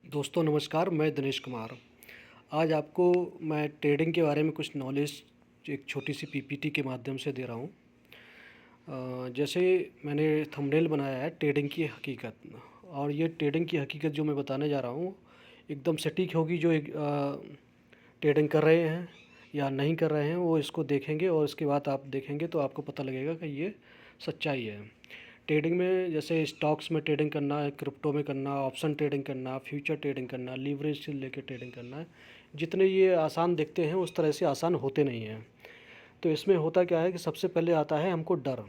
दोस्तों नमस्कार, मैं दिनेश कुमार। आज आपको मैं ट्रेडिंग के बारे में कुछ नॉलेज एक छोटी सी पीपीटी के माध्यम से दे रहा हूँ। जैसे मैंने थंबनेल बनाया है ट्रेडिंग की हकीकत, और ये ट्रेडिंग की हकीकत जो मैं बताने जा रहा हूँ एकदम सटीक होगी। जो एक ट्रेडिंग कर रहे हैं या नहीं कर रहे हैं वो इसको देखेंगे, और इसके बाद आप देखेंगे तो आपको पता लगेगा कि ये सच्चाई है। ट्रेडिंग में जैसे स्टॉक्स में ट्रेडिंग करना है, क्रिप्टो में करना, ऑप्शन ट्रेडिंग करना, फ्यूचर ट्रेडिंग करना, लीवरेज से लेकर ट्रेडिंग करना है, जितने ये आसान दिखते हैं उस तरह से आसान होते नहीं हैं। तो इसमें होता क्या है कि सबसे पहले आता है हमको डर।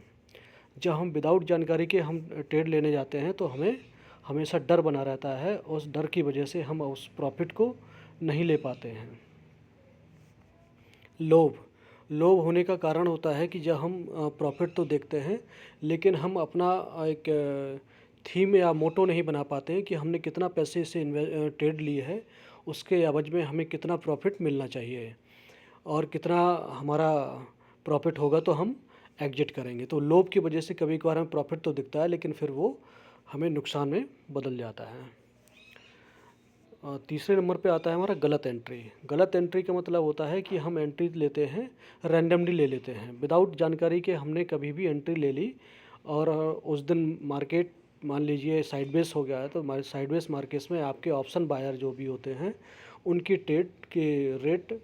जब हम विदाउट जानकारी के हम ट्रेड लेने जाते हैं तो हमें हमेशा डर बना रहता है, उस डर की वजह से हम उस प्रॉफिट को नहीं ले पाते हैं। लोभ लोभ होने का कारण होता है कि जब हम प्रॉफिट तो देखते हैं, लेकिन हम अपना एक थीम या मोटो नहीं बना पाते हैं कि हमने कितना पैसे से ट्रेड लिए है, उसके एवज में हमें कितना प्रॉफिट मिलना चाहिए और कितना हमारा प्रॉफिट होगा तो हम एग्जिट करेंगे। तो लोभ की वजह से कभी कभार हमें प्रॉफिट तो दिखता है, लेकिन फिर वो हमें नुकसान में बदल जाता है। तीसरे नंबर पे आता है हमारा गलत एंट्री। गलत एंट्री का मतलब होता है कि हम एंट्री लेते हैं, रैंडमली ले लेते हैं, विदाउट जानकारी के हमने कभी भी एंट्री ले ली, और उस दिन मार्केट मान लीजिए साइडवेज हो गया है, तो साइडवेज मार्केट्स में आपके ऑप्शन बायर जो भी होते हैं उनकी ट्रेड के रेट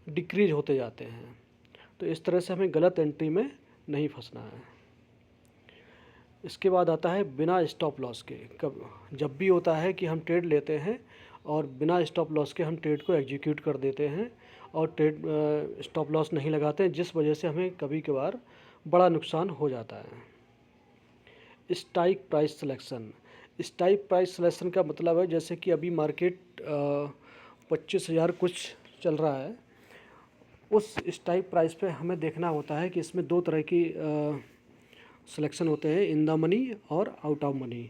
डिक्रीज होते जाते हैं। तो इस तरह से हमें गलत एंट्री में नहीं फंसना है। इसके बाद आता है बिना स्टॉप लॉस के। कब जब भी होता है कि हम ट्रेड लेते हैं और बिना स्टॉप लॉस के हम ट्रेड को एग्जीक्यूट कर देते हैं, और ट्रेड स्टॉप लॉस नहीं लगाते हैं, जिस वजह से हमें कभी कभार बड़ा नुकसान हो जाता है। Strike price selection. Strike price selection का मतलब है जैसे कि अभी मार्केट 25,000 कुछ चल रहा है, उस स्ट्राइक प्राइस पे हमें देखना होता है कि इसमें दो तरह की सिलेक्शन होते हैं, इन द मनी और आउट ऑफ मनी।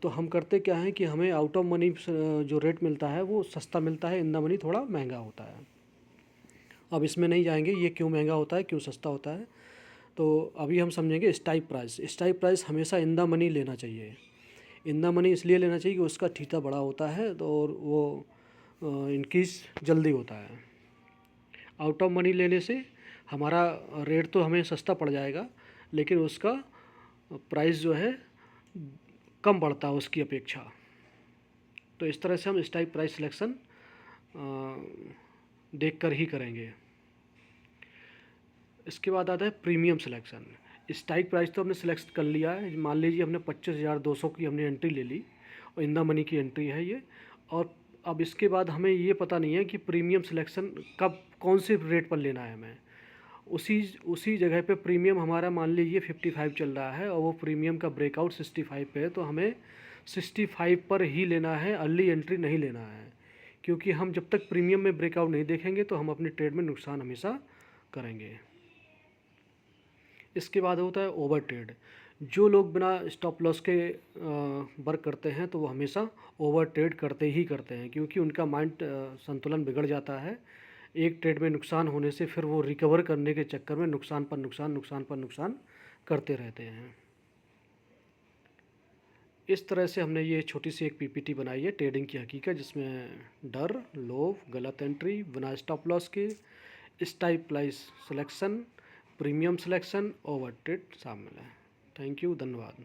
तो हम करते क्या हैं कि हमें आउट ऑफ मनी जो रेट मिलता है वो सस्ता मिलता है, इन द मनी थोड़ा महंगा होता है। अब इसमें नहीं जाएंगे ये क्यों महंगा होता है, क्यों सस्ता होता है। तो अभी हम समझेंगे स्ट्राइक प्राइस। स्ट्राइक प्राइस हमेशा इन द मनी लेना चाहिए। इन द मनी इसलिए लेना चाहिए कि उसका थीटा बड़ा होता है तो और वो इंक्रीज जल्दी होता है। आउट ऑफ मनी लेने से हमारा रेट तो हमें सस्ता पड़ जाएगा, लेकिन उसका प्राइस जो है कम बढ़ता है उसकी अपेक्षा। तो इस तरह से हम स्ट्राइक प्राइस सिलेक्शन देख कर ही करेंगे। इसके बाद आता है प्रीमियम सिलेक्शन। स्ट्राइक प्राइस तो हमने सिलेक्ट कर लिया है, मान लीजिए हमने 25,200 की हमने एंट्री ले ली और इन द मनी की एंट्री है ये। और अब इसके बाद हमें ये पता नहीं है कि प्रीमियम सिलेक्शन कब कौन से रेट पर लेना है हमें। उसी जगह पे प्रीमियम हमारा मान लीजिए 55 चल रहा है और वो प्रीमियम का ब्रेकआउट 65 पे है, तो हमें 65 पर ही लेना है, अर्ली एंट्री नहीं लेना है। क्योंकि हम जब तक प्रीमियम में ब्रेकआउट नहीं देखेंगे तो हम अपनी ट्रेड में नुकसान हमेशा करेंगे। इसके बाद होता है ओवर ट्रेड। जो लोग बिना स्टॉप लॉस के वर्क करते हैं तो वो हमेशा ओवर ट्रेड करते ही करते हैं, क्योंकि उनका माइंड संतुलन बिगड़ जाता है। एक ट्रेड में नुकसान होने से फिर वो रिकवर करने के चक्कर में नुकसान पर नुकसान, नुकसान पर नुकसान करते रहते हैं। इस तरह से हमने ये छोटी सी एक पीपीटी बनाई है ट्रेडिंग की हकीकत, जिसमें डर, लोभ, गलत एंट्री, बिना स्टॉप लॉस के, strike price selection, premium selection, over trade शामिल है। थैंक यू, धन्यवाद।